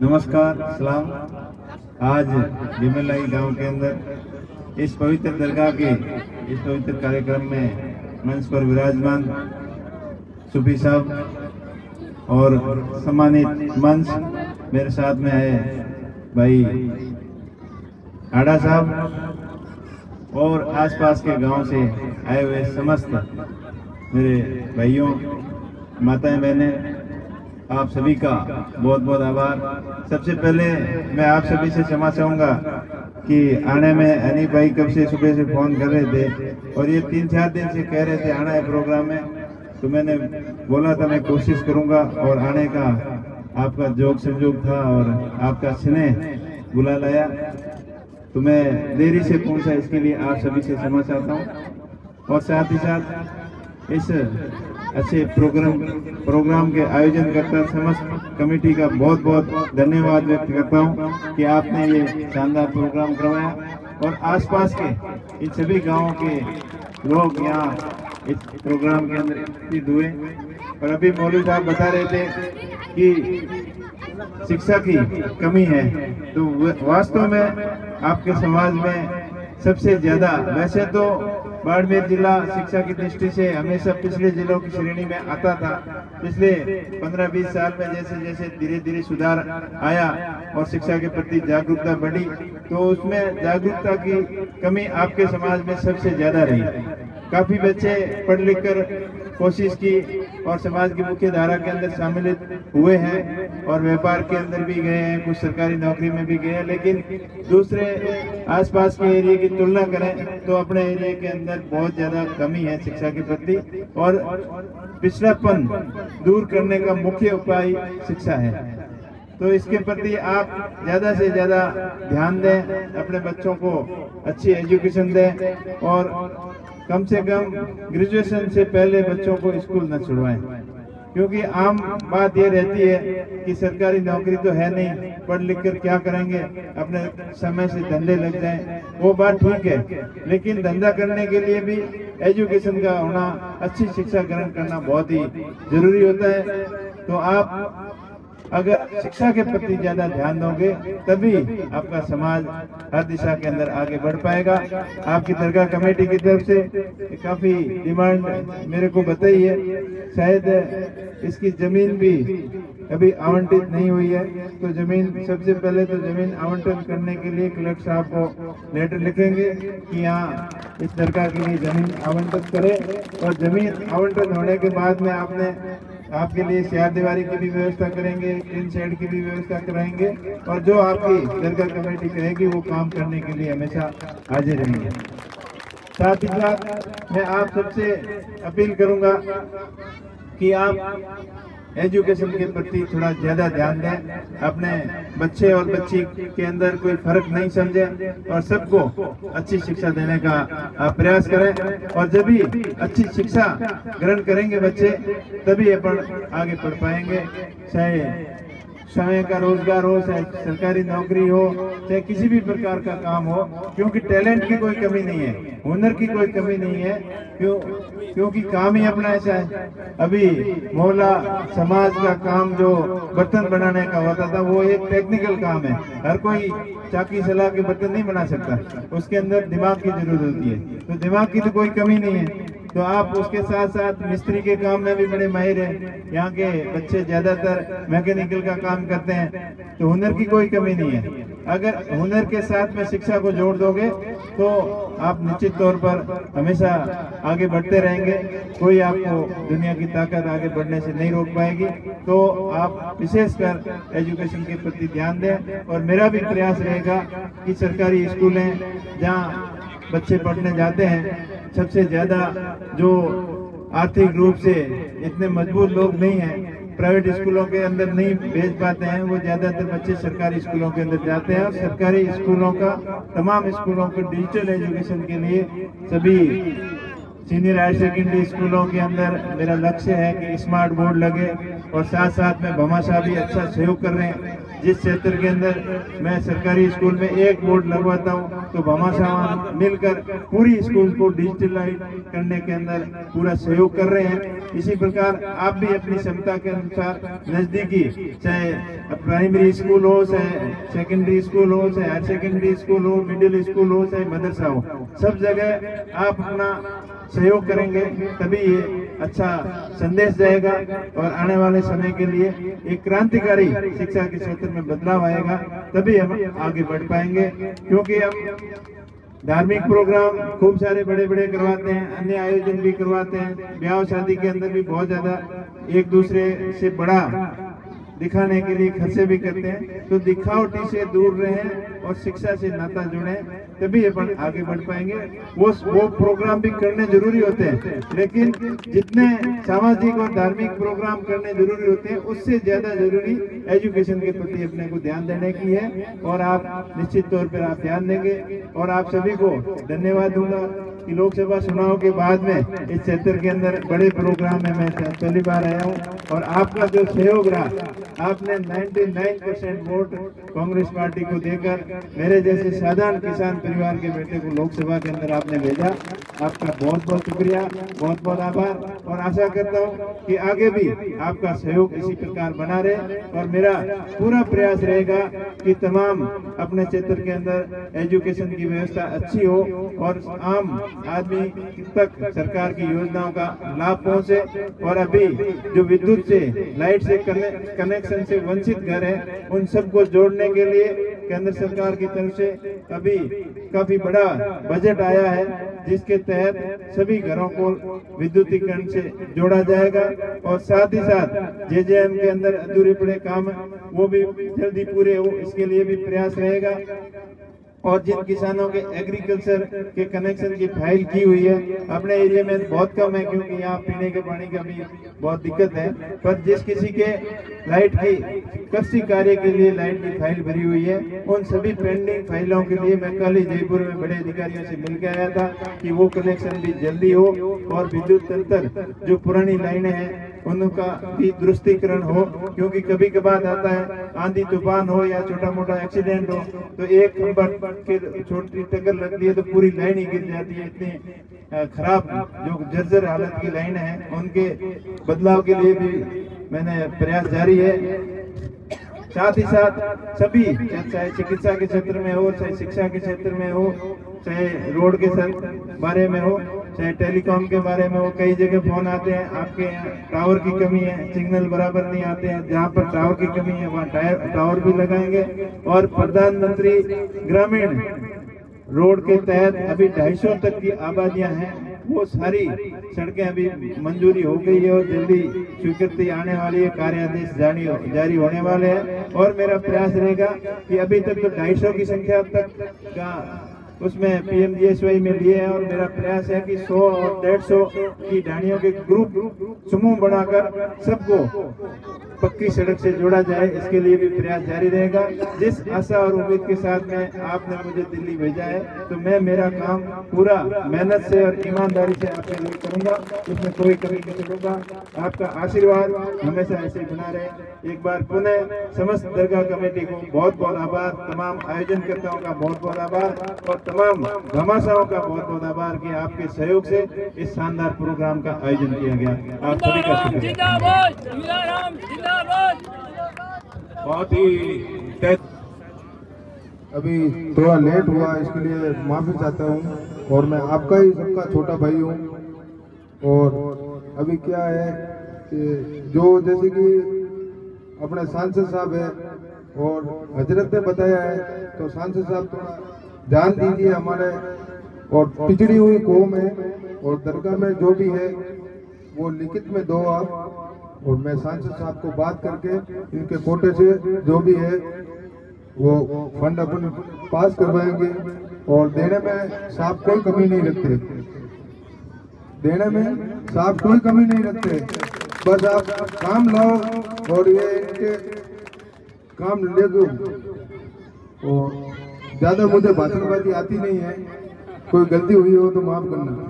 नमस्कार, सलाम। आज बिमलाई गांव के अंदर इस पवित्र दरगाह के इस पवित्र कार्यक्रम में मंच पर विराजमान सूफी साहब और सम्मानित मंच मेरे साथ में है भाई आड़ा साहब और आसपास के गांव से आए हुए समस्त मेरे भाइयों, माताएं, बहनें, आप सभी का बहुत बहुत आभार। सबसे पहले मैं आप सभी से क्षमा चाहूँगा कि आने में अनिल भाई कब से सुबह से फोन कर रहे थे और ये 3-4 दिन से कह रहे थे आना है प्रोग्राम में, तो मैंने बोला था मैं कोशिश करूँगा और आने का आपका जोग संजोग था और आपका स्नेह बुला लाया, तो मैं देरी से पहुँचा, इसके लिए आप सभी से क्षमा चाहता हूँ। और साथ ही साथ इस अच्छे प्रोग्राम के आयोजन करता समस्त कमेटी का बहुत बहुत धन्यवाद व्यक्त करता हूं कि आपने ये शानदार प्रोग्राम करवाया और आसपास के इन सभी गांवों के लोग यहाँ इस प्रोग्राम के अंदर उपस्थित हुए। और अभी मौलवी साहब बता रहे थे कि शिक्षा की कमी है, तो वास्तव में आपके समाज में सबसे ज्यादा, वैसे तो बाड़मेर जिला शिक्षा की दृष्टि से हमेशा पिछले जिलों की श्रेणी में आता था। पिछले 15-20 साल में जैसे जैसे धीरे धीरे सुधार आया और शिक्षा के प्रति जागरूकता बढ़ी, तो उसमें जागरूकता की कमी आपके समाज में सबसे ज्यादा रही। काफी बच्चे पढ़ लिख कर कोशिश की और समाज की मुख्य धारा के अंदर शामिल हुए हैं और व्यापार के अंदर भी गए हैं, कुछ सरकारी नौकरी में भी गए हैं, लेकिन दूसरे आसपास के एरिया की तुलना करें तो अपने एरिया के अंदर बहुत ज्यादा कमी है शिक्षा के प्रति। और पिछड़ापन दूर करने का मुख्य उपाय शिक्षा है, तो इसके प्रति आप ज्यादा से ज्यादा ध्यान दें, अपने बच्चों को अच्छी एजुकेशन दें और कम से कम ग्रेजुएशन से पहले बच्चों को स्कूल न छुड़वाएं, क्योंकि आम बात ये रहती है कि सरकारी नौकरी तो है नहीं, पढ़ लिख कर क्या करेंगे, अपने समय से धंधे लग जाएं, वो बात ठीक है, लेकिन धंधा करने के लिए भी एजुकेशन का होना, अच्छी शिक्षा ग्रहण करना बहुत ही जरूरी होता है। तो आप अगर शिक्षा के प्रति ज्यादा ध्यान दोगे तभी आपका समाज हर दिशा के अंदर आगे बढ़ पाएगा। आपकी दरगाह कमेटी की तरफ से काफी डिमांड मेरे को बताई है, शायद इसकी जमीन भी अभी आवंटित नहीं हुई है, तो जमीन सबसे पहले तो जमीन आवंटन करने के लिए कलेक्टर साहब को लेटर लिखेंगे कि यहाँ इस दरगाह के लिए जमीन आवंटित करें और जमीन आवंटन होने के बाद में आपके लिए चार दीवारी की भी व्यवस्था करेंगे, टिन शेड की भी व्यवस्था कराएंगे और जो आपकी दरगाह कमेटी कहेगी वो काम करने के लिए हमेशा हाजिर रहेंगे। साथ ही साथ मैं आप सबसे अपील करूंगा कि आप एजुकेशन के प्रति थोड़ा ज्यादा ध्यान दें, अपने बच्चे और बच्ची के अंदर कोई फर्क नहीं समझें और सबको अच्छी शिक्षा देने का प्रयास करें। और जब भी अच्छी शिक्षा ग्रहण करेंगे बच्चे तभी अपन आगे बढ़ पाएंगे, चाहे समय का रोजगार हो, चाहे सरकारी नौकरी हो, चाहे किसी भी प्रकार का काम हो, क्योंकि टैलेंट की कोई कमी नहीं है, हुनर की कोई कमी नहीं है, क्योंकि काम ही अपना ऐसा है। अभी मोहल्ला समाज का काम जो बर्तन बनाने का होता था वो एक टेक्निकल काम है, हर कोई चाकी सलाह के बर्तन नहीं बना सकता, उसके अंदर दिमाग की जरूरत होती है, तो दिमाग की तो कोई कमी नहीं है। तो आप उसके साथ साथ मिस्त्री के काम में भी बड़े माहिर हैं, यहाँ के बच्चे ज्यादातर मैकेनिकल का काम करते हैं, तो हुनर की कोई कमी नहीं है। अगर हुनर के साथ में शिक्षा को जोड़ दोगे तो आप निश्चित तौर पर हमेशा आगे बढ़ते रहेंगे, कोई आपको दुनिया की ताकत आगे बढ़ने से नहीं रोक पाएगी। तो आप विशेषकर एजुकेशन के प्रति ध्यान दें और मेरा भी प्रयास रहेगा कि सरकारी स्कूल हैं जहाँ बच्चे पढ़ने जाते हैं, सबसे ज्यादा जो आर्थिक रूप से इतने मजबूत लोग नहीं हैं, प्राइवेट स्कूलों के अंदर नहीं भेज पाते हैं, वो ज्यादातर बच्चे सरकारी स्कूलों के अंदर जाते हैं। और सरकारी स्कूलों का, तमाम स्कूलों को डिजिटल एजुकेशन के लिए सभी सीनियर हायर सेकेंडरी स्कूलों के अंदर मेरा लक्ष्य है कि स्मार्ट बोर्ड लगे और साथ साथ में भामाशाह भी अच्छा सहयोग कर रहे हैं। जिस क्षेत्र के अंदर मैं सरकारी स्कूल में एक बोर्ड लगवाता हूँ तो भामाशाह मिलकर पूरी स्कूल को डिजिटलाइज करने के अंदर पूरा सहयोग कर रहे हैं। इसी प्रकार आप भी अपनी क्षमता के अनुसार नजदीकी चाहे प्राइमरी स्कूल हो, चाहे सेकेंडरी स्कूल हो, चाहे हायर सेकेंडरी स्कूल हो, मिडिल स्कूल हो, चाहे मदरसा हो, सब जगह आप अपना सहयोग करेंगे तभी ये अच्छा संदेश जाएगा और आने वाले समय के लिए एक क्रांतिकारी शिक्षा के क्षेत्र में बदलाव आएगा, तभी हम आगे बढ़ पाएंगे। क्योंकि हम धार्मिक प्रोग्राम खूब सारे बड़े बड़े करवाते हैं, अन्य आयोजन भी करवाते हैं, ब्याह शादी के अंदर भी बहुत ज्यादा एक दूसरे से बड़ा दिखाने के लिए खर्चे भी करते हैं। तो दिखावटी से दूर रहें और शिक्षा से नाता जुड़ें, तभी अपन आगे बढ़ पाएंगे। वो प्रोग्राम भी करने जरूरी होते हैं, लेकिन जितने सामाजिक और धार्मिक प्रोग्राम करने जरूरी होते हैं उससे ज्यादा जरूरी एजुकेशन के प्रति अपने को ध्यान देने की है। और आप निश्चित तौर पर आप ध्यान देंगे और आप सभी को धन्यवाद दूंगा कि लोकसभा चुनाव के बाद में इस क्षेत्र के अंदर बड़े प्रोग्राम में मैं पहली बार आया हूँ और आपका जो सहयोग रहा, आपने 99% वोट कांग्रेस पार्टी को देकर मेरे जैसे साधारण किसान परिवार के बेटे को लोकसभा के अंदर आपने भेजा। आपका बहुत बहुत शुक्रिया, बहुत बहुत आभार और आशा करता हूँ कि आगे भी आपका सहयोग इसी प्रकार बना रहे। और मेरा पूरा प्रयास रहेगा कि तमाम अपने क्षेत्र के अंदर एजुकेशन की व्यवस्था अच्छी हो और आम आदमी तक सरकार की योजनाओं का लाभ पहुंचे। और अभी जो विद्युत से लाइट से कनेक्शन से वंचित घर हैं उन सबको जोड़ने के लिए केंद्र सरकार की तरफ से अभी काफी बड़ा बजट आया है, जिसके तहत सभी घरों को विद्युतीकरण से जोड़ा जाएगा। और साथ ही साथ जेजेएम के अंदर अधूरे पड़े काम वो भी जल्दी पूरे हो, इसके लिए भी प्रयास रहेगा। और जिन किसानों के एग्रीकल्चर के कनेक्शन की फाइल की हुई है, अपने एरिया में बहुत कम है क्योंकि यहाँ पीने के पानी का भी बहुत दिक्कत है, पर जिस किसी के लाइट की कृषि कार्य के लिए लाइट की फाइल भरी हुई है, उन सभी पेंडिंग फाइलों के लिए मैं कल ही जयपुर में बड़े अधिकारियों से मिलकर आया था कि वो कनेक्शन भी जल्दी हो और विद्युत तंत्र जो पुरानी लाइनें हैं उनका भी दुरुस्तीकरण हो। क्योंकि कभी कभार आता है आंधी तूफान हो या छोटा मोटा एक्सीडेंट हो तो एक खंभा के छोटी टक्कर लगती है तो पूरी लाइन ही गिर जाती है। इतनी खराब जो जर्जर हालत की लाइन है उनके बदलाव के लिए भी मैंने प्रयास जारी है। साथ ही साथ सभी चाहे चिकित्सा के क्षेत्र में हो, चाहे शिक्षा के क्षेत्र में हो, चाहे रोड के बारे में हो, चाहे टेलीकॉम के बारे में हो, कई जगह फोन आते हैं आपके टावर की कमी है, सिग्नल बराबर नहीं आते हैं। जहाँ पर टावर की कमी है वहाँ टावर भी लगाएंगे। और प्रधानमंत्री ग्रामीण रोड के तहत अभी 250 तक की आबादियां हैं, वो सारी सड़कें अभी मंजूरी हो गई है और जल्दी स्वीकृति आने वाली है, कार्यादेश जारी होने वाले हैं। और मेरा प्रयास रहेगा कि अभी तक तो 250 की संख्या तक का उसमें पीएमजीएसवाई में लिए हैं और मेरा प्रयास है कि 100 और 150 की ढाणियों के ग्रुप समूह बनाकर सबको पक्की सड़क से जोड़ा जाए, इसके लिए भी प्रयास जारी रहेगा। जिस आशा और उम्मीद के साथ में आपने मुझे दिल्ली भेजा है तो मैं मेरा काम पूरा मेहनत से और ईमानदारी से आपके लिए करूंगा, इसमें कोई कमी नहीं करूंगा। आपका आशीर्वाद हमेशा ऐसे ही बना रहे। एक बार पुनः समस्त दरगाह कमेटी को बहुत बहुत आभार, तमाम आयोजनकर्ताओं का बहुत बहुत आभार और तमाम घमासाओं का बहुत बहुत आभार कि आपके सहयोग से इस शानदार प्रोग्राम का आयोजन किया गया। आप सभी का शुक्रिया। बहुत ही अभी थोड़ा लेट हुआ, इसके लिए माफी चाहता हूँ और मैं आपका ही सबका छोटा भाई हूँ। और अभी क्या है कि जो जैसे कि अपने सांसद साहब है और हजरत ने बताया है तो सांसद साहब थोड़ा ध्यान दीजिए हमारे। और पिछड़ी हुई कौम है और दरगाह में जो भी है वो लिखित में दो आप, और मैं सांसद साहब को बात करके इनके कोटे से जो भी है वो फंड अपन पास करवाएंगे। और देने में साहब कोई कमी नहीं रखते, देने में साहब कोई कमी नहीं रखते, बस आप काम लाओ और ये इनके काम ले दो। और ज्यादा मुझे भाषणबाजी आती नहीं है, कोई गलती हुई हो तो माफ करना।